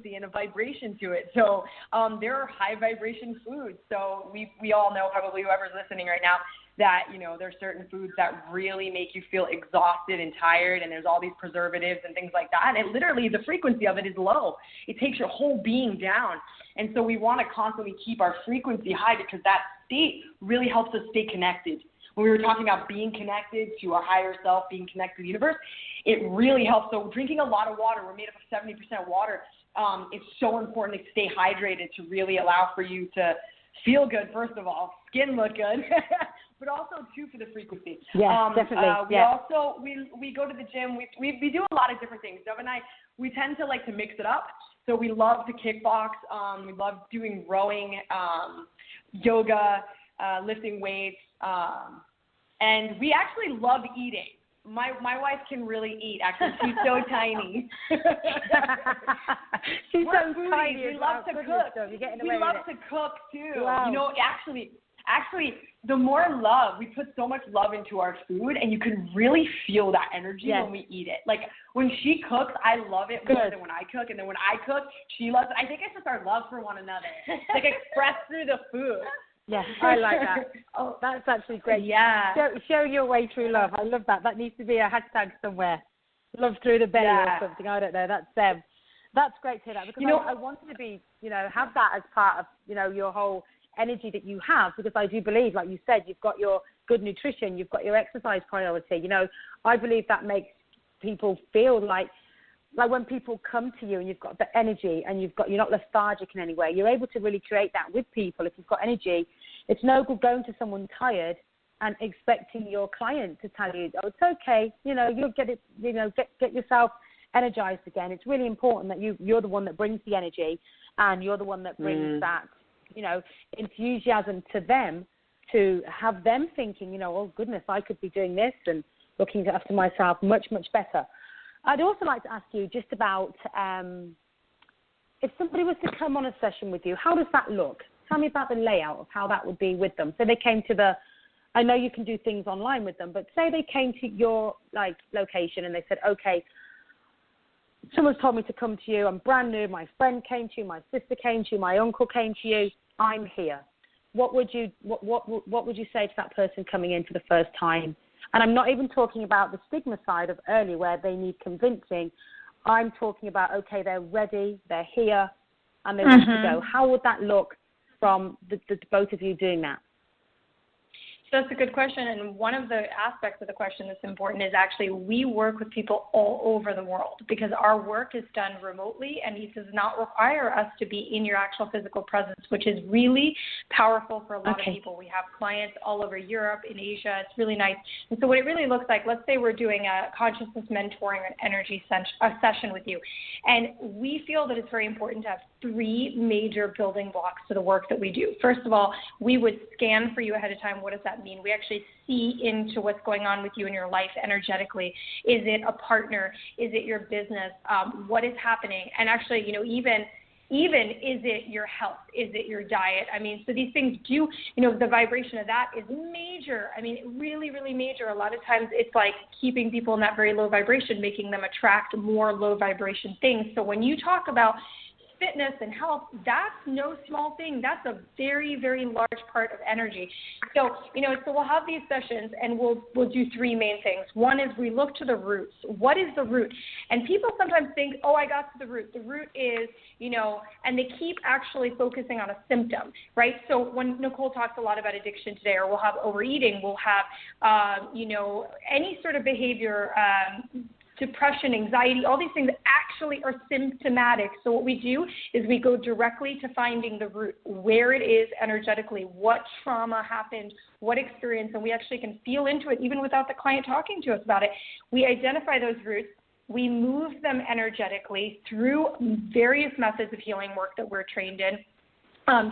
frequency and a vibration to it. So there are high vibration foods. So we all know, probably whoever's listening right now, that, you know, there's certain foods that really make you feel exhausted and tired, and there's all these preservatives and things like that. And literally the frequency of it is low. It takes your whole being down. And so we want to constantly keep our frequency high, because that state really helps us stay connected. When we were talking about being connected to our higher self, being connected to the universe, it really helps. So drinking a lot of water, we're made up of 70% water. It's so important to stay hydrated, to really allow for you to feel good, first of all, skin look good, but also, too, for the frequency. Yeah, definitely. We go to the gym. We do a lot of different things. Dov and I, we tend to like to mix it up. So we love to kickbox. We love doing rowing, yoga, lifting weights. And we actually love eating. My wife can really eat. Actually, she's so tiny. She's so tiny. We love to cook. We love to cook too. Wow. You know, actually, the more love, we put so much love into our food, and you can really feel that energy when we eat it. Like when she cooks, I love it more than when I cook, and then when I cook, she loves it. I think it's just our love for one another, like expressed through the food. Yes, I like that. Oh, that's actually great. Yeah. Show your way through love. I love that. That needs to be a hashtag somewhere. Love through the belly or something. I don't know. That's great to hear that, because I wanted to be, have that as part of, your whole energy that you have, because I do believe, like you said, you've got your good nutrition, you've got your exercise priority. I believe that makes people feel like when people come to you and you've got the energy and you're not lethargic in any way, you're able to really create that with people. If you've got energy, it's no good going to someone tired and expecting your client to tell you, oh, it's okay, you'll get it, get yourself energized again. It's really important that you're the one that brings the energy, and you're the one that brings that, enthusiasm to them, to have them thinking, oh, goodness, I could be doing this and looking after myself much, much better. I'd also like to ask you just about if somebody was to come on a session with you, how does that look? Tell me about the layout of how that would be with them. So they came to I know you can do things online with them, but say they came to your location and they said, okay, someone's told me to come to you. I'm brand new. My friend came to you. My sister came to you. My uncle came to you. I'm here. What would you say to that person coming in for the first time? And I'm not even talking about the stigma side of earlier where they need convincing. I'm talking about, okay, they're ready, they're here, and they want to go. How would that look from the both of you doing that? So that's a good question, and one of the aspects of the question that's important is actually we work with people all over the world, because our work is done remotely, and it does not require us to be in your actual physical presence, which is really powerful for a lot of people. We have clients all over Europe, in Asia. It's really nice. And so what it really looks like, let's say we're doing a consciousness mentoring or an energy session with you, and we feel that it's very important to have 3 major building blocks to the work that we do. First of all, we would scan for you ahead of time. What does that mean? We actually see into what's going on with you in your life energetically. Is it a partner? Is it your business? What is happening? And actually, even is it your health? Is it your diet? I mean, so these things do, the vibration of that is major. I mean, really, really major. A lot of times it's like keeping people in that very low vibration, making them attract more low vibration things. So when you talk about fitness and health, that's no small thing. That's a very, very large part of energy. So, so we'll have these sessions and we'll do 3 main things. One is we look to the roots. What is the root? And people sometimes think, oh, I got to the root. The root is, and they keep actually focusing on a symptom, right? So when Nicole talks a lot about addiction today, or we'll have overeating, we'll have, any sort of behavior, depression, anxiety, all these things actually are symptomatic. So what we do is we go directly to finding the root, where it is energetically, what trauma happened, what experience, and we actually can feel into it even without the client talking to us about it. We identify those roots. We move them energetically through various methods of healing work that we're trained in.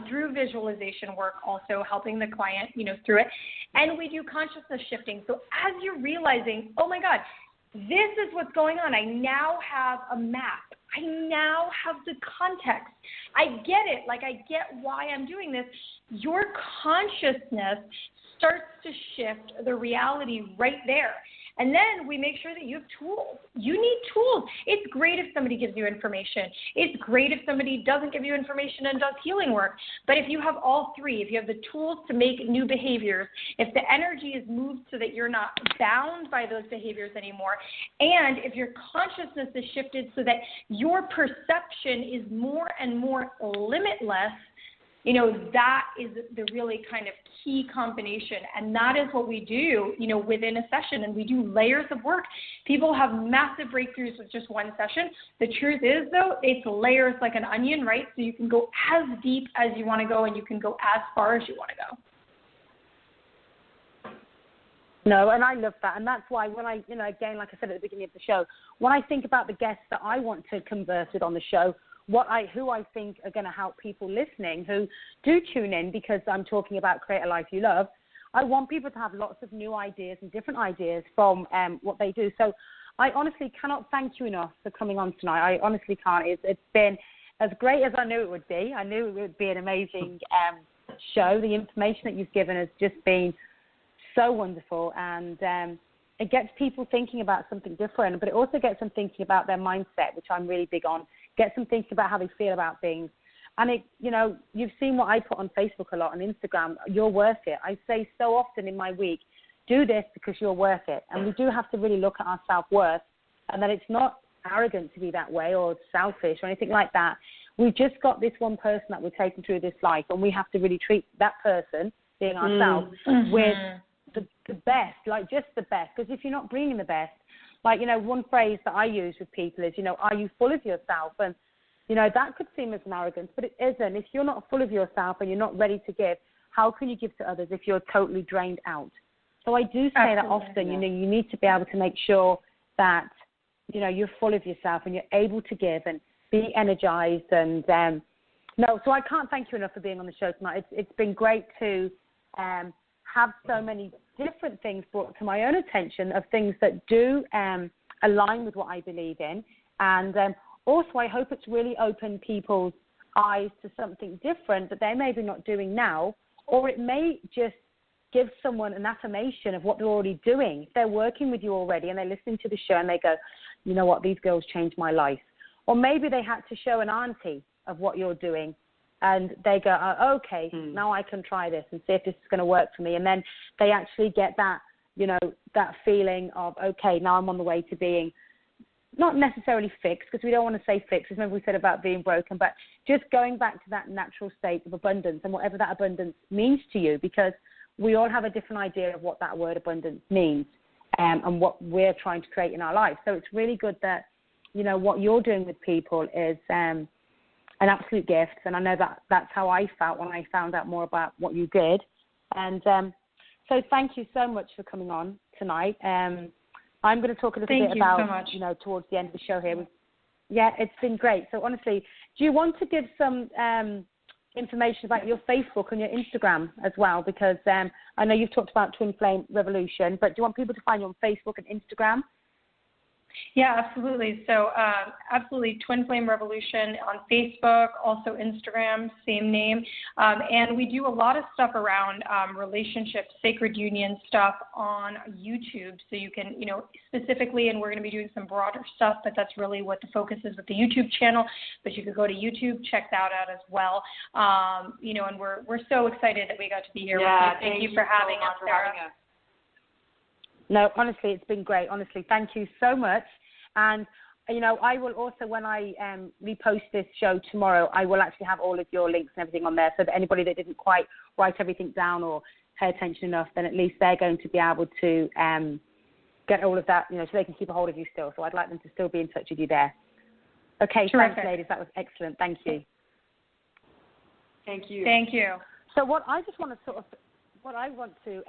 Through visualization work, also helping the client, through it. And we do consciousness shifting. So as you're realizing, oh my God, this is what's going on. I now have a map. I now have the context. I get it. I get why I'm doing this. Your consciousness starts to shift the reality right there. And then we make sure that you have tools. You need tools. It's great if somebody gives you information. It's great if somebody doesn't give you information and does healing work. But if you have all three, if you have the tools to make new behaviors, if the energy is moved so that you're not bound by those behaviors anymore, and if your consciousness is shifted so that your perception is more and more limitless, you know, that is the really kind of key combination. And that is what we do, you know, within a session. And we do layers of work. People have massive breakthroughs with just one session. The truth is, though, it's layers like an onion, right? So you can go as deep as you want to go, and you can go as far as you want to go. No, and I love that. And that's why when I, you know, again, like I said at the beginning of the show, when I think about the guests that I want to converse with on the show, who I think are going to help people listening who do tune in because I'm talking about Create a Life You Love, I want people to have lots of new ideas and different ideas from what they do. So I honestly cannot thank you enough for coming on tonight. I honestly can't. It's been as great as I knew it would be. I knew it would be an amazing show. The information that you've given has just been so wonderful, and it gets people thinking about something different, but it also gets them thinking about their mindset, which I'm really big on. Gets them thinking about how they feel about things. And, it, you know, you've seen what I put on Facebook a lot, on Instagram, you're worth it. I say so often in my week, do this because you're worth it. And we do have to really look at our self-worth, and that it's not arrogant to be that way or selfish or anything like that. We've just got this one person that we're taking through this life, and we have to really treat that person, being ourselves, with the best, like just the best. Because if you're not bringing the best, like, you know, one phrase that I use with people is, you know, are you full of yourself? And, you know, that could seem as an arrogance, but it isn't. If you're not full of yourself and you're not ready to give, how can you give to others if you're totally drained out? So I do say that often, you know, you need to be able to make sure that, you know, you're full of yourself and you're able to give and be energized. And, no, so I can't thank you enough for being on the show tonight. It's been great to have so many different things brought to my own attention of things that do align with what I believe in. And also I hope it's really opened people's eyes to something different that they may be not doing now, or it may just give someone an affirmation of what they're already doing. If they're working with you already and they're listening to the show and they go, you know what, these girls changed my life. Or maybe they had to show an auntie of what you're doing, and they go, oh, okay, now I can try this and see if this is going to work for me. And then they actually get that, you know, that feeling of, okay, now I'm on the way to being not necessarily fixed, because we don't want to say fixed, as remember we said about being broken, but just going back to that natural state of abundance and whatever that abundance means to you, because we all have a different idea of what that word abundance means and what we're trying to create in our life. So it's really good that, you know, what you're doing with people is an absolute gift, and I know that that's how I felt when I found out more about what you did. And so thank you so much for coming on tonight. I'm going to talk a little bit about, you know, towards the end of the show here. Yeah, it's been great. So honestly, do you want to give some information about your Facebook and your Instagram as well? Because I know you've talked about Twin Flame Revolution, but do you want people to find you on Facebook and Instagram? Yeah, absolutely. So absolutely, Twin Flame Revolution on Facebook, also Instagram, same name. And we do a lot of stuff around relationships, sacred union stuff on YouTube. So you can, you know, specifically, and we're going to be doing some broader stuff, but that's really what the focus is with the YouTube channel. But you could go to YouTube, check that out as well. You know, and we're so excited that we got to be here with you. Thank you for having us, Sarah. No, honestly, it's been great. Honestly, thank you so much. And, you know, I will also, when I repost this show tomorrow, I will actually have all of your links and everything on there, so that anybody that didn't quite write everything down or pay attention enough, then at least they're going to be able to get all of that, you know, so they can keep a hold of you still. So I'd like them to still be in touch with you there. Okay, terrific. Thanks, ladies. That was excellent. Thank you. Thank you. Thank you. So what I want to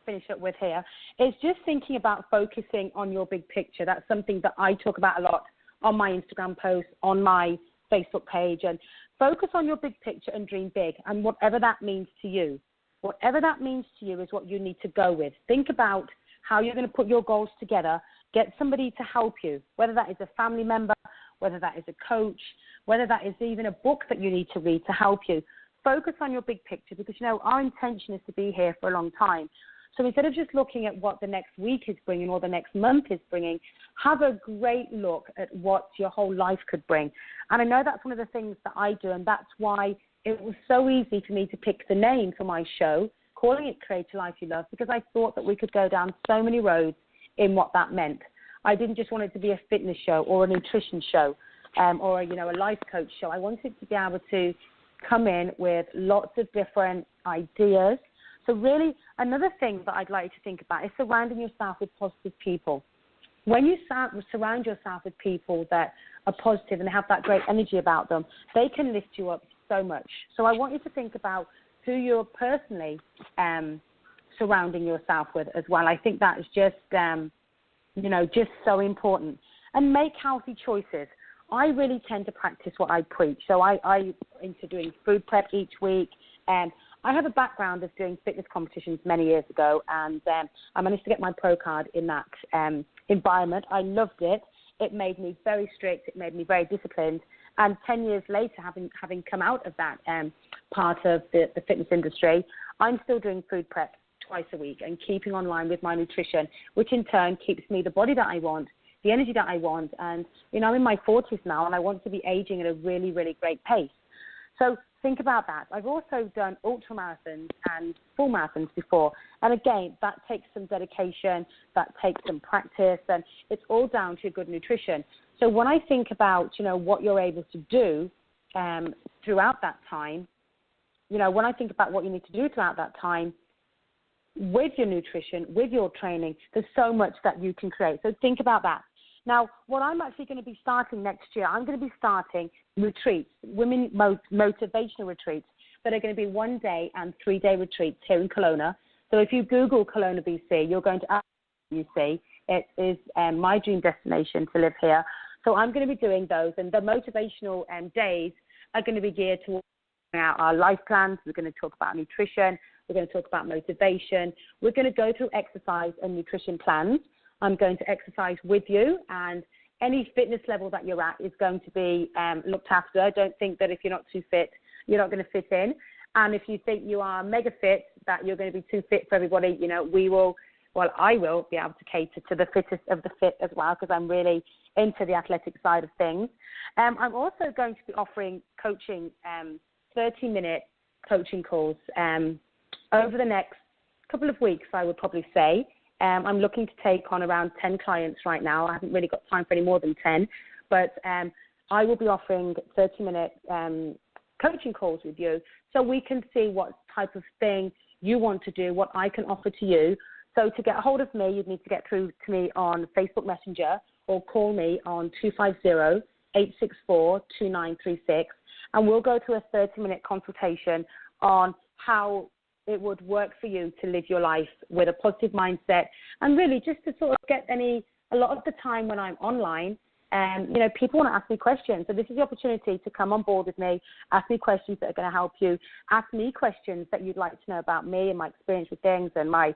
finish up with here is just thinking about focusing on your big picture. That's something that I talk about a lot on my Instagram posts, on my Facebook page, and focus on your big picture and dream big, and whatever that means to you. Whatever that means to you is what you need to go with. Think about how you're going to put your goals together. Get somebody to help you, whether that is a family member, whether that is a coach, whether that is even a book that you need to read to help you. Focus on your big picture, because, you know, our intention is to be here for a long time. So instead of just looking at what the next week is bringing or the next month is bringing, have a great look at what your whole life could bring. And I know that's one of the things that I do, and that's why it was so easy for me to pick the name for my show, calling it Create a Life You Love, because I thought that we could go down so many roads in what that meant. I didn't just want it to be a fitness show or a nutrition show or, a life coach show. I wanted to be able to come in with lots of different ideas. So really, another thing that I'd like you to think about is surrounding yourself with positive people. When you surround yourself with people that are positive and have that great energy about them, they can lift you up so much. So I want you to think about who you're personally surrounding yourself with as well. I think that is just, just so important. And make healthy choices. I really tend to practice what I preach. So I'm into doing food prep each week. And I have a background of doing fitness competitions many years ago, and I managed to get my pro card in that environment. I loved it. It made me very strict. It made me very disciplined. And 10 years later, having come out of that part of the fitness industry, I'm still doing food prep twice a week and keeping online with my nutrition, which in turn keeps me the body that I want, the energy that I want. And, I'm in my 40s now, and I want to be aging at a really, really great pace. So think about that. I've also done ultramarathons and full marathons before. And again, that takes some dedication, that takes some practice, and it's all down to your good nutrition. So when I think about, what you're able to do throughout that time, when I think about what you need to do throughout that time with your nutrition, with your training, there's so much that you can create. So think about that. Now, what I'm actually going to be starting next year, I'm going to be starting retreats, women motivational retreats that are going to be 1 day and 3 day retreats here in Kelowna. So if you Google Kelowna, BC, you're going to see it is my dream destination to live here. So I'm going to be doing those, and the motivational days are going to be geared towards our life plans. We're going to talk about nutrition. We're going to talk about motivation. We're going to go through exercise and nutrition plans. I'm going to exercise with you, and any fitness level that you're at is going to be looked after. I don't think that if you're not too fit, you're not going to fit in. And if you think you are mega fit, that you're going to be too fit for everybody, I will be able to cater to the fittest of the fit as well, because I'm really into the athletic side of things. I'm also going to be offering coaching, 30-minute coaching calls over the next couple of weeks, I would probably say. I'm looking to take on around 10 clients right now. I haven't really got time for any more than 10, but I will be offering 30-minute coaching calls with you so we can see what type of thing you want to do, what I can offer to you. So to get a hold of me, you'd need to get through to me on Facebook Messenger or call me on 250-864-2936, and we'll go through a 30-minute consultation on how it would work for you to live your life with a positive mindset, and really just to sort of get a lot of the time when I'm online, people want to ask me questions. So this is the opportunity to come on board with me, ask me questions that are going to help you, ask me questions that you'd like to know about me and my experience with things and my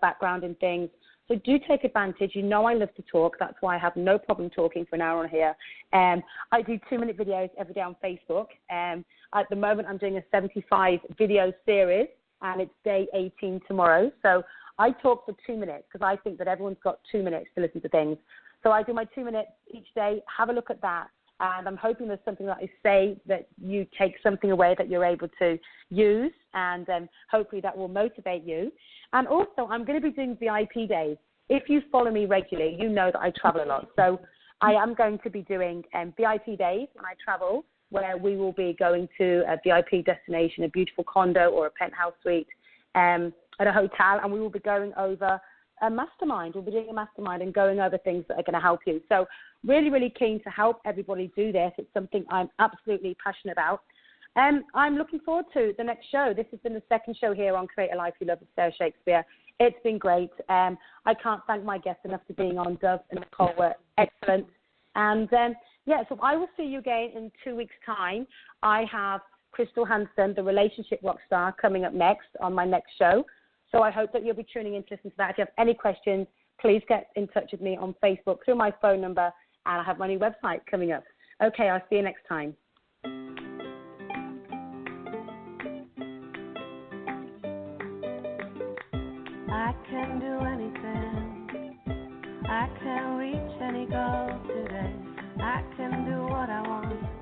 background in things. So do take advantage. I love to talk. That's why I have no problem talking for an hour on here. I do 2-minute videos every day on Facebook. At the moment, I'm doing a 75 video series, and it's day 18 tomorrow. So I talk for 2 minutes because I think that everyone's got 2 minutes to listen to things. So I do my 2 minutes each day. Have a look at that. And I'm hoping there's something that I say that you take something away that you're able to use, and hopefully that will motivate you. And also, I'm going to be doing VIP days. If you follow me regularly, you know that I travel a lot. So I am going to be doing VIP days when I travel, where we will be going to a VIP destination, a beautiful condo or a penthouse suite at a hotel, and we will be going over a mastermind. We'll be doing a mastermind and going over things that are going to help you. So really, really keen to help everybody do this. It's something I'm absolutely passionate about. I'm looking forward to the next show. This has been the second show here on Create a Life You Love with Sarah Shakespeare. It's been great. I can't thank my guests enough for being on. Dov and Nicole were excellent. And, so I will see you again in 2 weeks' time. I have Crystal Hansen, the relationship rock star, coming up next on my next show. So I hope that you'll be tuning in to listen to that. If you have any questions, please get in touch with me on Facebook through my phone number, and I have my new website coming up. Okay, I'll see you next time. I can do anything. I can reach any goal today. I can do what I want.